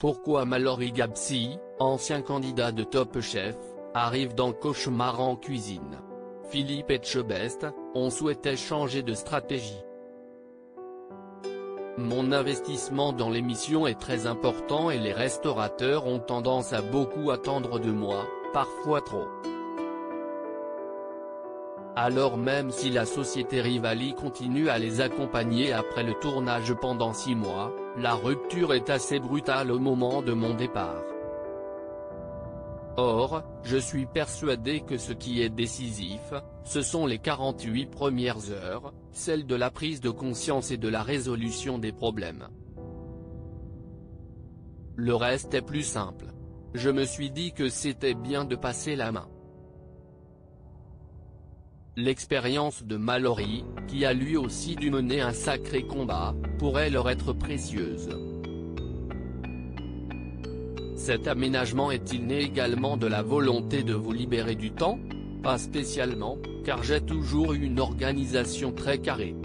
Pourquoi Mallory Gapsi, ancien candidat de Top Chef, arrive dans Cauchemar en cuisine? Philippe Etchebest, on souhaitait changer de stratégie. Mon investissement dans l'émission est très important et les restaurateurs ont tendance à beaucoup attendre de moi, parfois trop. Alors même si la société Rivali continue à les accompagner après le tournage pendant 6 mois, la rupture est assez brutale au moment de mon départ. Or, je suis persuadé que ce qui est décisif, ce sont les 48 premières heures, celles de la prise de conscience et de la résolution des problèmes. Le reste est plus simple. Je me suis dit que c'était bien de passer la main. L'expérience de Mallory, qui a lui aussi dû mener un sacré combat, pourrait leur être précieuse. Cet aménagement est-il né également de la volonté de vous libérer du temps? Pas spécialement, car j'ai toujours eu une organisation très carrée.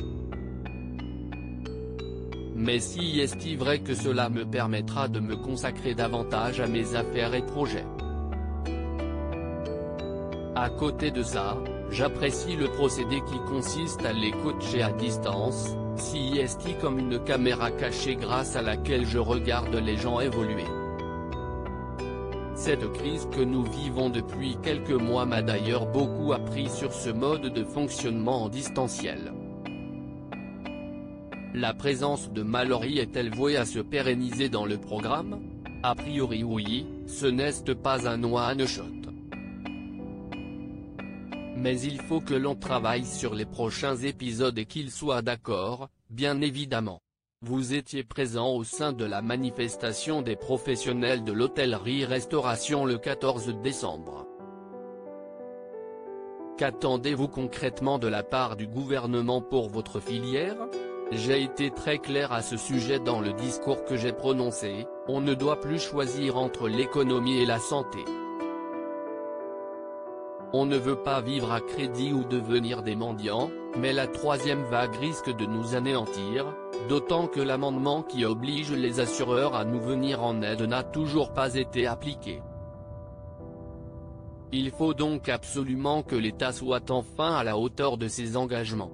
Mais si est-il vrai que cela me permettra de me consacrer davantage à mes affaires et projets. À côté de ça, j'apprécie le procédé qui consiste à les coacher à distance, CIST comme une caméra cachée grâce à laquelle je regarde les gens évoluer. Cette crise que nous vivons depuis quelques mois m'a d'ailleurs beaucoup appris sur ce mode de fonctionnement en distanciel. La présence de Mallory est-elle vouée à se pérenniser dans le programme? A priori oui, ce n'est pas un one shot. Mais il faut que l'on travaille sur les prochains épisodes et qu'ils soient d'accord, bien évidemment. Vous étiez présent au sein de la manifestation des professionnels de l'hôtellerie-restauration le 14 décembre. Qu'attendez-vous concrètement de la part du gouvernement pour votre filière? J'ai été très clair à ce sujet dans le discours que j'ai prononcé, on ne doit plus choisir entre l'économie et la santé. On ne veut pas vivre à crédit ou devenir des mendiants, mais la troisième vague risque de nous anéantir, d'autant que l'amendement qui oblige les assureurs à nous venir en aide n'a toujours pas été appliqué. Il faut donc absolument que l'État soit enfin à la hauteur de ses engagements.